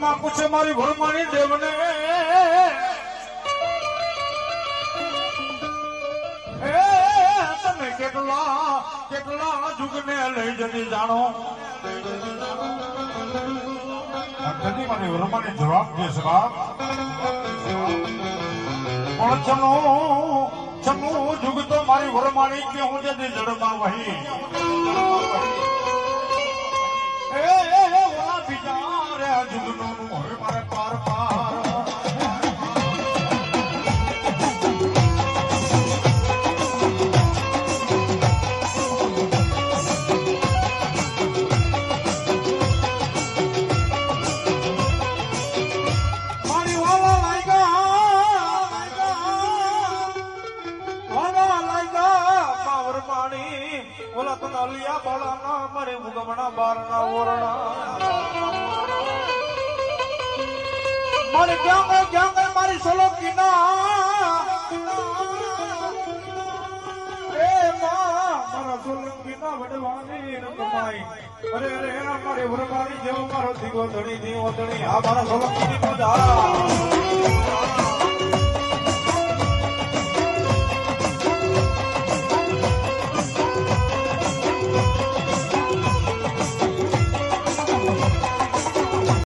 બ્રહ્મા પૂછે મારી ભરમાની દેવને તમે કેટલા જુગને લઈ જતી જાણો મારી ભરમાની જવાબ દે સવાબ પણ છનું જુગ તો મારી ભરમાની કે હું જતી જડમાં વહી જુગનું હવે મારે પાર પાર ઓલા તો નલિયા બાળાના મારે ઉગમણા બારના ઓરણા મારે ક્યાં મારી સોલંકીના એ મારા સોલંકીના વડવાની રંગમાઈ અરે મારે વરમારી જેવો મારો દીવો ધણી આ મારા સોલંકીની મજા